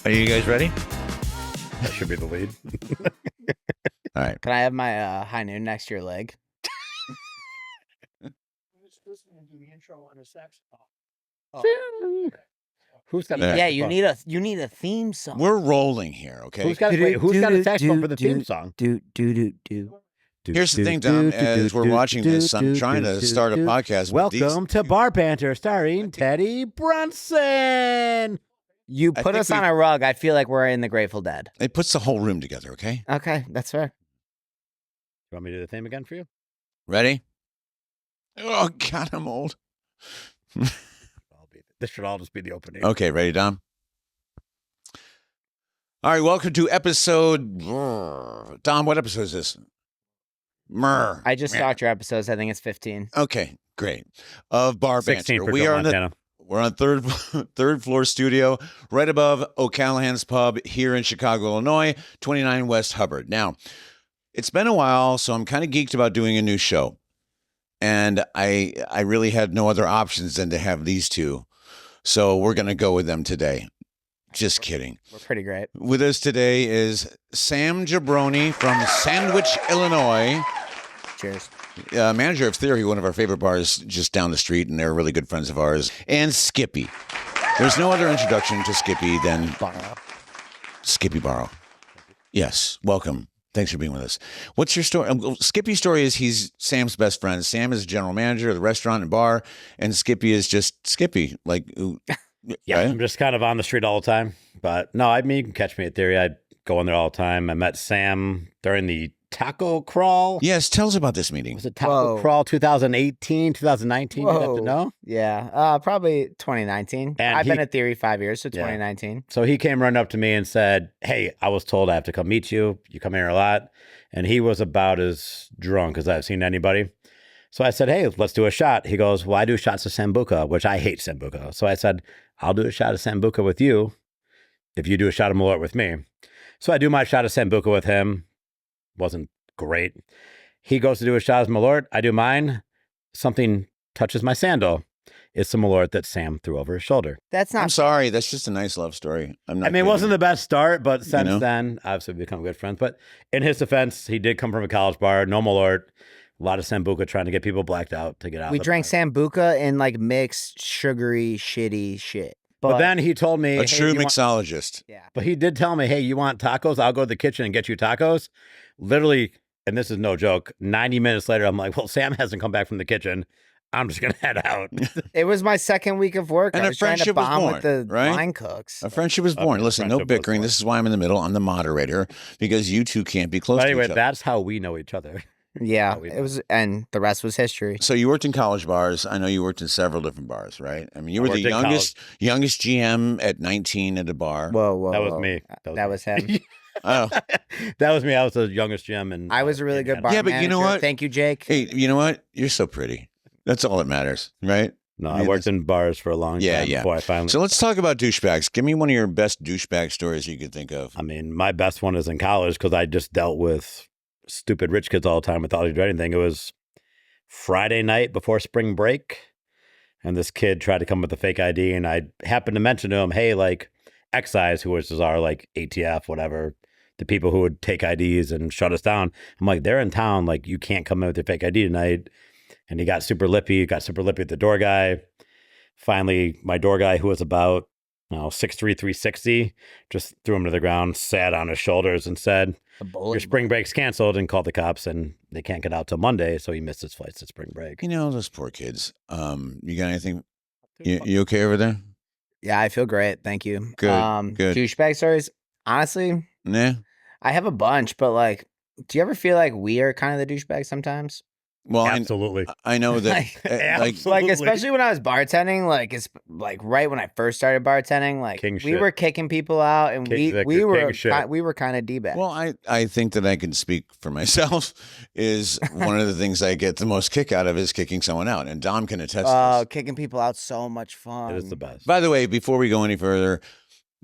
Are you guys ready? That should be the lead. All right. Can I have my high noon next to your leg? Who's got? Yeah. Yeah, you need a theme song. We're rolling here, okay? Who's got a saxophone for the theme song? Here's the thing, Dom. As we're watching this, I'm trying to start a podcast. Welcome to Bar Banter, starring Teddy Brunson. You put us on a rug. I feel like we're in the Grateful Dead. It puts the whole room together, okay? Okay, that's fair. You want me to do the theme again for you? Ready? Oh, God, I'm old. This should all just be the opening. Okay, ready, Dom? All right, welcome to episode... Dom, what episode is this? I just stalked your episodes. I think it's 15. Okay, great. Of Bar 16 Banter. for We are Montana. We're on third floor studio, right above O'Callahan's Pub here in Chicago, Illinois, 29 West Hubbard. Now, it's been a while, so I'm kind of geeked about doing a new show. And I really had no other options than to have these two. So we're going to go with them today. Just kidding. We're pretty great. With us today is Sam Jambrone from Sandwich, Illinois. Cheers. Manager of Theory, one of our favorite bars just down the street, and they're really good friends of ours. And Skippy. There's no other introduction to Skippy than Skippy Barrow. Yes, welcome. Thanks for being with us. What's your story? Skippy's story is he's Sam's best friend. Sam is general manager of the restaurant and bar, and Skippy is just Skippy. Yeah, right? I'm just kind of on the street all the time. But no, you can catch me at Theory. I go in there all the time. I met Sam during the Taco Crawl. Yes, tell us about this meeting. Was it Taco Crawl 2018, 2019? You'd have to know. Yeah, probably 2019. And I've been at Theory 5 years, so Yeah. 2019. So he came running up to me and said, "Hey, I was told I have to come meet you. You come here a lot." And he was about as drunk as I've seen anybody. So I said, "Hey, let's do a shot." He goes, "Well, I do shots of Sambuca," which I hate Sambuca. So I said, "I'll do a shot of Sambuca with you if you do a shot of Malort with me." So I do my shot of Sambuca with him. Wasn't great. He goes to do a shot of Malort. I do mine. Something touches my sandal. It's the Malort that Sam threw over his shoulder. That's not. I'm sorry. That's just a nice love story. It wasn't the best start, but since then, obviously, we've become good friends. But in his defense, he did come from a college bar, no Malort, a lot of Sambuca trying to get people blacked out to get out. We drank Sambuca in like mixed, sugary, shitty shit. But then he told me, a true mixologist. Yeah. But he did tell me, "Hey, you want tacos? I'll go to the kitchen and get you tacos." Literally, and this is no joke, 90 minutes later, I'm like, "Well, Sam hasn't come back from the kitchen. I'm just going to head out." It was my second week of work. And I a was trying to friendship was bond born, with the right? line cooks. A friendship was born. Listen, no bickering. This is why I'm in the middle. I'm the moderator because you two can't be close But to anyway, each other. that's how we know each other. Yeah, it was, and the rest was history. So you worked in college bars. I know you worked in several different bars, right? I mean, you were the youngest GM at 19 at a bar. Whoa. That was me. That was him. Oh, that was me. I was the youngest GM, and I was a really good bar Yeah, but you know manager. what? Thank you, Jake. hey, you know what? You're so pretty. That's all that matters, right? No, I worked in bars for a long time before I finally. So let's talk about douchebags. Give me one of your best douchebag stories you could think of. I mean, my best one is in college because I just dealt with stupid rich kids all the time without you do anything. It was Friday night before spring break, and this kid tried to come with a fake ID, and I happened to mention to him, "Hey, like excise, who was our like ATF, whatever, the people who would take IDs and shut us down." I'm like, "They're in town. Like, you can't come in with your fake ID tonight." And he got super lippy. Got super lippy at the door guy. Finally, my door guy, who was about 6'3", 360, just threw him to the ground, sat on his shoulders, and said, "Your spring break's canceled," and called the cops, and they can't get out till Monday, so he missed his flights to spring break. You know, those poor kids. You got anything? You okay over there? Yeah, I feel great. Thank you. Good, good. Douchebag stories. Honestly, Nah. I have a bunch, but like, do you ever feel like we are kind of the douchebags sometimes? Well, Absolutely. I know that. Like especially when I was bartending, like it's like right when I first started bartending, like King we shit. were kicking people out, and we were kind of d-bags. Well, I think that I can speak for myself. Is one of the things I get the most kick out of is kicking someone out, and Dom can attest. Oh, this. kicking people out, so much fun. It is the best. By the way, before we go any further,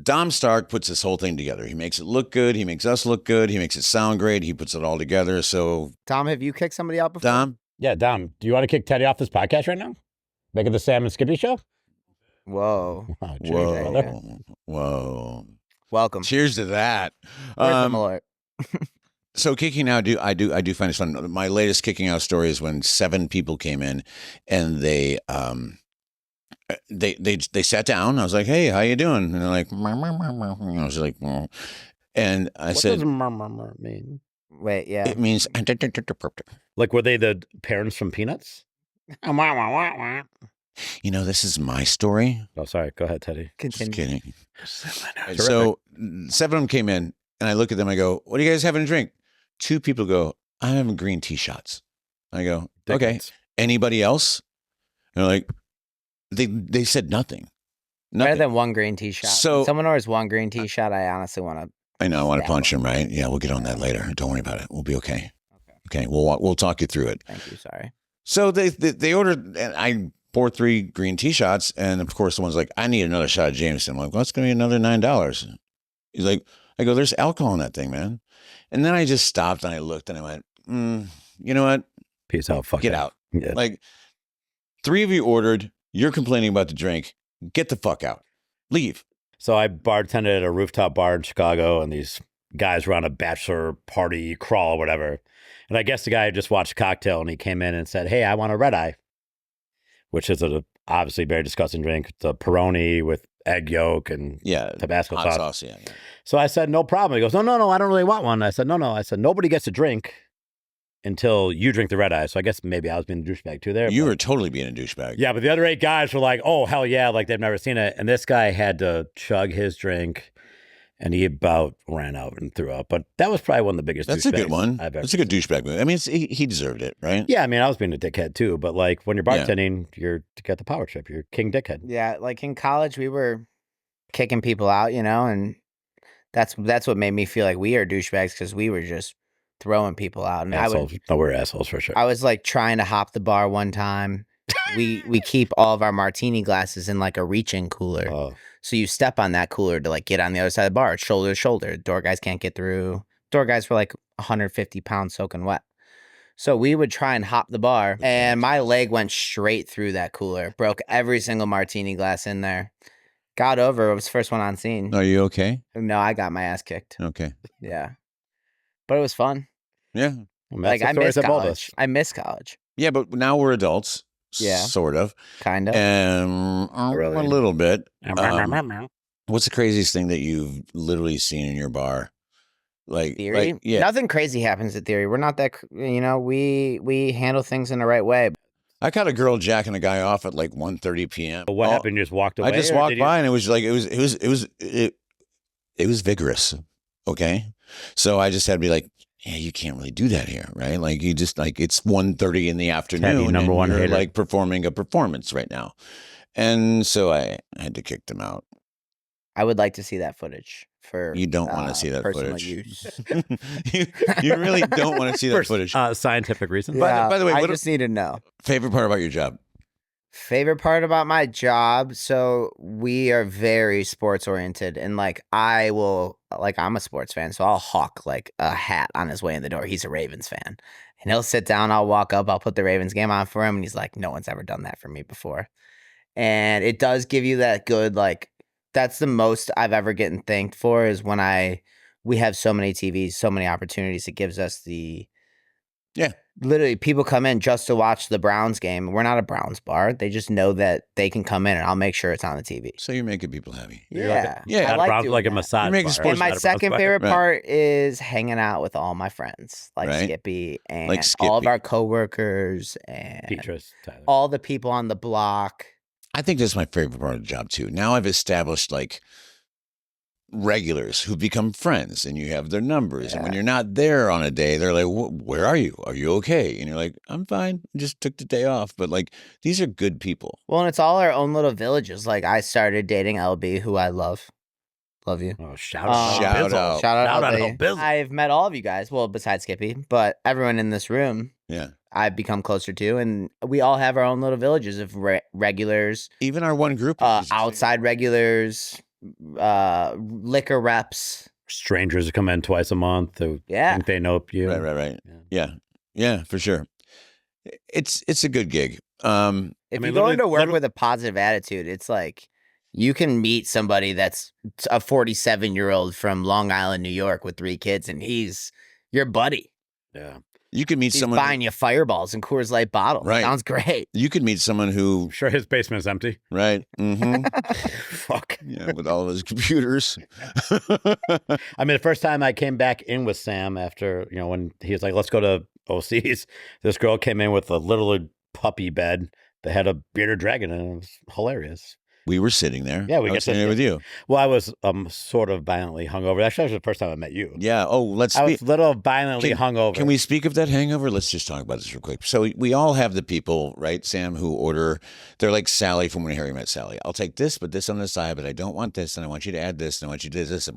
Dom Stark puts this whole thing together. He makes it look good. He makes us look good. He makes it sound great. He puts it all together. So, Tom, have you kicked somebody out before? Dom. Yeah, Dom, do you want to kick Teddy off this podcast right now? Make it the Sam and Skippy show? Whoa. Oh, geez, brother. Whoa. Welcome. Cheers to that. Rhythm alert. So kicking out, I do find it fun. My latest kicking out story is when 7 people came in, and they sat down. I was like, "Hey, how you doing?" And they're like, "Meow, meow, meow, meow." And I was like, "Meow." And I What said, does murmur mean? Wait, yeah. "It means." Like, were they the parents from Peanuts? You know, this is my story. Oh, sorry. Go ahead, Teddy. Just Continue. kidding. Terrific. So 7 of them came in, and I look at them. I go, "What are you guys having to drink?" 2 people go, "I'm having green tea shots." I go, "Okay. Dickheads. Anybody else?" And they're like, they said nothing. Better Nothing. than one green tea shot. So- When someone orders one green tea shot, I honestly want to. I know. I want to Yeah. punch him, right? Yeah, we'll get on that later. Don't worry about it. We'll be okay. Okay, we'll talk you through it. Thank you. Sorry. So they ordered, and I poured 3 green tea shots, and of course the one's like, "I need another shot of Jameson." I'm like, "Well, it's going to be another $9." He's like, I go, "There's alcohol in that thing, man." And then I just stopped and I looked and I went, "You know what? Peace out. Fuck Get it. out." Yeah. Like, 3 of you ordered. You're complaining about the drink. Get the fuck out. Leave. So I bartended at a rooftop bar in Chicago, and these guys were on a bachelor party crawl or whatever. And I guess the guy had just watched Cocktail, and he came in and said, "Hey, I want a red eye," which is a obviously very disgusting drink. It's a Peroni with egg yolk and Yeah. Tabasco Hot sauce. sauce. Yeah. So I said, "No problem." He goes, No, I don't really want one." I said, No. I said, "Nobody gets a drink until you drink the red eye." So I guess maybe I was being a douchebag too there. You but- were totally being a douchebag. Yeah, but the other 8 guys were like, "Oh, hell yeah," like they've never seen it. And this guy had to chug his drink, and he about ran out and threw up. But that was probably one of the biggest That's a good douchebags one. I've ever That's a good douchebag move. I mean, he deserved it, right? Yeah, I mean, I was being a dickhead too, but like when you're Yeah. bartending, you got the power trip. You're king dickhead. Yeah, like in college, we were kicking people out, and that's what made me feel like we are douchebags because we were just throwing people out. And Assholes. No, we're assholes for sure. I was like trying to hop the bar one time. We keep all of our martini glasses in like a reach-in cooler. Oh, So you step on that cooler to like get on the other side of the bar. It's shoulder to shoulder. Door guys can't get through. Door guys were like 150 pounds soaking wet. So we would try and hop the bar, and my leg went straight through that cooler. Broke every single martini glass in there. Got over. I was the first one on scene. Are you okay? No, I got my ass kicked. Okay. Yeah. But it was fun. Yeah. well, Like, that's I the stories miss of all college. this. I miss college. Yeah, but now we're adults. Yeah. Sort of. Kind of. And Really? a little bit. What's the craziest thing that you've literally seen in your bar? Like Theory? like, yeah. Nothing crazy happens at Theory. We're not that, we handle things in the right way. I caught a girl jacking a guy off at like 1:30 p.m. What Oh, happened? You just walked away? I just or walked did you- by and it was like it was vigorous. Okay. So I just had to be like, yeah, you can't really do that here, right? Like you just like it's 1:30 in the afternoon number and one you're hater. like performing a performance right now. And so I had to kick them out. I would like to see that footage for You don't want to see that personal footage. use. you really don't want to see that For footage. scientific reasons. By the way, I what- just need to know. Favorite part about your job? Favorite part about my job, so we are very sports oriented, and like I'm a sports fan, so I'll hawk like a hat on his way in the door. He's a Ravens fan, and he'll sit down. I'll walk up. I'll put the Ravens game on for him, and he's like, "No one's ever done that for me before," and it does give you that good like. That's the most I've ever gotten thanked for is when we have so many TVs, so many opportunities. It gives us the literally people come in just to watch the Browns game. We're not a Browns bar. They just know that they can come in and I'll make sure it's on the TV. So you're making people happy. You're like Yeah. Yeah. I Not a like Browns, doing like a that. massage. You're making bar. sports And my Not a Browns second bar. favorite Right. part is hanging out with all my friends, like Right. Skippy and Like all of Skippy. our coworkers and Petrus, Tyler. all the people on the block. I think that's my favorite part of the job too. Now I've established like regulars who become friends and you have their numbers. And when Yeah. you're not there on a day, they're like, where are you? Are you okay? And you're like, I'm fine. I just took the day off. But like, these are good people. Well, and it's all our own little villages. Like I started dating LB, who I love. Love you. Oh, shout Um, out. Shout Bizzle. out. Shout out Shout out LB. to Bizzle. I've met all of you guys. Well, besides Skippy, but everyone in this room Yeah. I've become closer to, and we all have our own little villages of regulars, Even our one group. outside regulars, liquor reps. Strangers who come in twice a month who Yeah. think they know you. Right. Yeah. Yeah. Yeah, for sure. It's a good gig. If I mean, you go literally- into work literally- with a positive attitude, it's like You can meet somebody that's a 47-year-old from Long Island, New York with 3 kids, and he's your buddy. Yeah. You could meet He's someone buying you Fireballs and Coors Light bottles. Right. Sounds great. You could meet someone who I'm sure his basement's empty. right. Mm-hmm. Fuck. Yeah, with all of his computers. I mean, the first time I came back in with Sam after, when he was like, let's go to OC's, this girl came in with a little puppy bed that had a bearded dragon in it. It was hilarious. We were sitting there. Yeah, we I get was to sitting there with you. Well, I was sort of violently hungover. Actually, that was the first time I met you. Yeah. Oh, let's I was speak. a little violently hungover. Can we speak of that hangover? Let's just talk about this real quick. So we all have the people, right, Sam, who order. They're like Sally from When Harry Met Sally. I'll take this, but this on the side, but I don't want this, and I want you to add this, and I want you to do this. The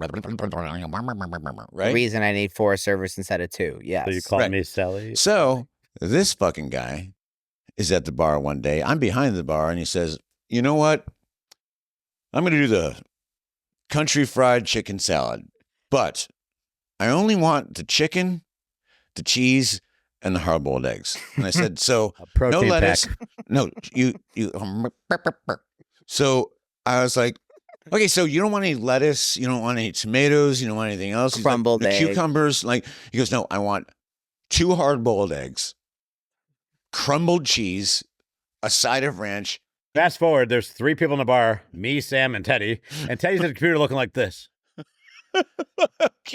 Right? reason I need 4 servers instead of 2. Yes. So you call Right. me Sally? So this fucking guy is at the bar one day. I'm behind the bar, and he says, "You know what? I'm going to do the country fried chicken salad, but I only want the chicken, the cheese, and the hard-boiled eggs." And I said, "So A protein no lettuce, pack. no you." So I was like, "Okay, so you don't want any lettuce, you don't want any tomatoes, you don't want anything else." He's like, Crumbled the egg. cucumbers. Like he goes, "No, I want 2 hard-boiled eggs, crumbled cheese, a side of ranch." Fast forward, there's 3 people in the bar, me, Sam, and Teddy. And Teddy's at the computer looking like this.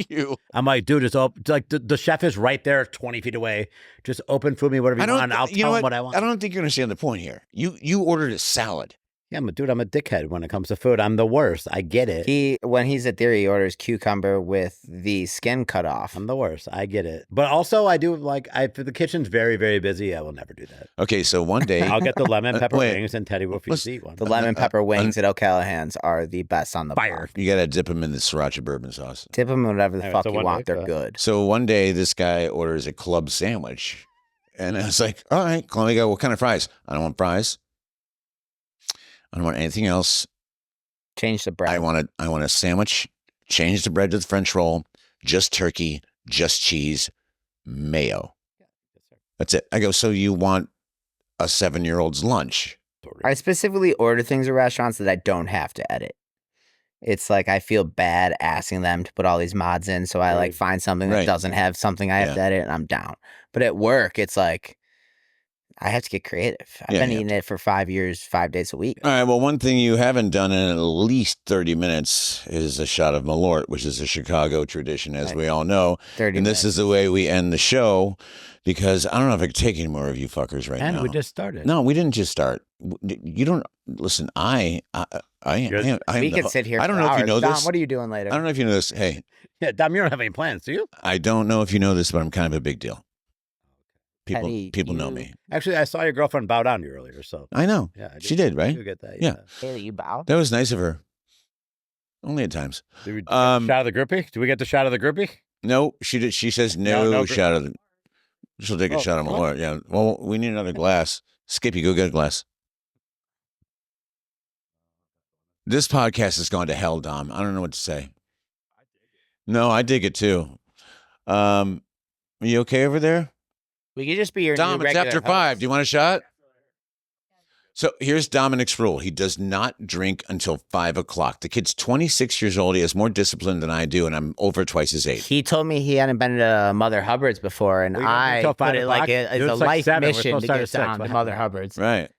You. I'm like, dude, it's like the chef is right there 20 feet away. Just open food me whatever you want. I'll tell him what I want. I don't think you understand the point here. You ordered a salad. Yeah, dude, I'm a dickhead when it comes to food. I'm the worst. I get it. When he's at there, he orders cucumber with the skin cut off. I'm the worst. I get it. But also, I do if the kitchen's very, very busy, I will never do that. Okay, so one day I'll get the lemon pepper wait. wings, and Teddy will Let's- eat one. The lemon pepper wings at O'Callahan's are the best on the Fire. bar. you gotta dip them in the sriracha bourbon sauce. Tip them whatever the Alright, fuck so you one want. day, They're good. So one day this guy orders a club sandwich, and I was like, "All right, let me go. What kind of fries? I don't want fries. I don't want anything else. Change the bread. I want a sandwich. Change the bread to the French roll. Just turkey, just cheese, mayo. That's it." I go, "So you want a 7-year-old's lunch?" I specifically order things at restaurants that I don't have to edit. It's like I feel bad asking them to put all these mods in, so I like Right. find something Right. that doesn't have something I have Yeah. to edit, and I'm down. But at work, it's like I have to get creative. I've Yeah, been yeah. eating it for 5 years, 5 days a week. All right. Well, one thing you haven't done in at least 30 minutes is a shot of Malort, which is a Chicago tradition, as Right. we all know. 30 And minutes. this is the way we end the show, because I don't know if I can take any more of you fuckers right And now. we just started. No, we didn't just start. You don't listen. I am We the could ho- sit here. I don't for know if you hours. know Dom, this. what are you doing later? I don't know if you know this. Hey, Yeah, Dom, you don't have any plans, do you? I don't know if you know this, but I'm kind of a big deal. People Teddy, know you- me. Actually, I saw your girlfriend bow down to you earlier, so I know. yeah, I She did, right? You get that? Yeah. Hey, you bow? That was nice of her. Only at times. Did we get Um, the shot of the groupie? Do we get the shot of the groupie? No, she did. She says No, no, no shot of the. She'll take a Oh, shot of what? Malort. Yeah. Well, we need another glass. Skippy, go get a glass. This podcast has gone to hell, Dom. I don't know what to say. No, I dig it too. Are you okay over there? We could just be your Dom, new it's regular after 5. host. Do you want a shot? So here's Dominic's rule. He does not drink until 5 o'clock. The kid's 26 years old. He has more discipline than I do, and I'm over twice his age. He told me he hadn't been to Mother Hubbard's before, and Well, you gotta do I till 5 put it like o'clock? as Dude, a it's like life 7. We're mission supposed to to start get at 6. down What to Mother happened? Hubbard's. Right.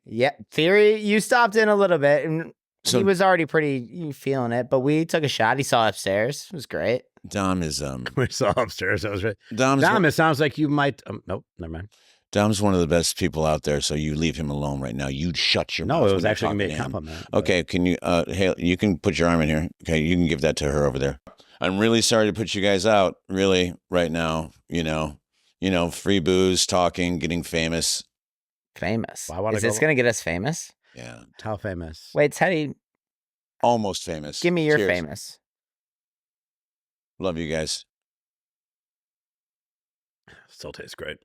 Yeah, Theory, you stopped in a little bit, and So- he was already pretty feeling it, but we took a shot. He saw upstairs. It was great. Dom is We saw upstairs. That was right. Dom's Dom, it sounds like you might. Nope, never mind. Dom's one of the best people out there, so you leave him alone right now. You shut your mouth. No, it when was you're actually gonna be talking a to him. compliment. but- Okay, can you hey, you can put your arm in here. Okay, you can give that to her over there. I'm really sorry to put you guys out, really, right now. You know, free booze, talking, getting famous. Famous. Well, I wanna Is this go- going to get us famous? Yeah. How famous? Wait, Teddy, Almost famous. give me your Cheers. famous. Love you guys. Still tastes great.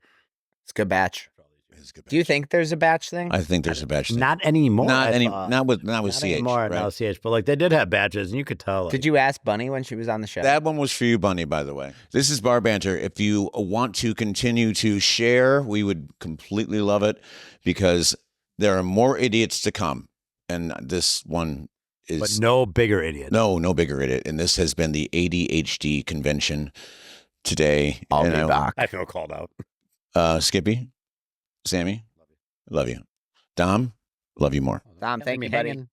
It's a good batch. It's a good Do you batch. think there's a batch thing? I think there's a batch thing. Not anymore. not I any thought. not with Not CH. anymore. right? Now CH, but like they did have badges, and you could tell. Did you ask Bunny when she was on the show? That one was for you, Bunny, by the way. This is Bar Banter. If you want to continue to share, we would completely love it, because there are more idiots to come. and this one But is no bigger idiot. no bigger idiot. And this has been the ADHD convention today. I'll and be back. I feel called out. Skippy, Sammy, love you. Dom, love you more. Dom, thank you, buddy.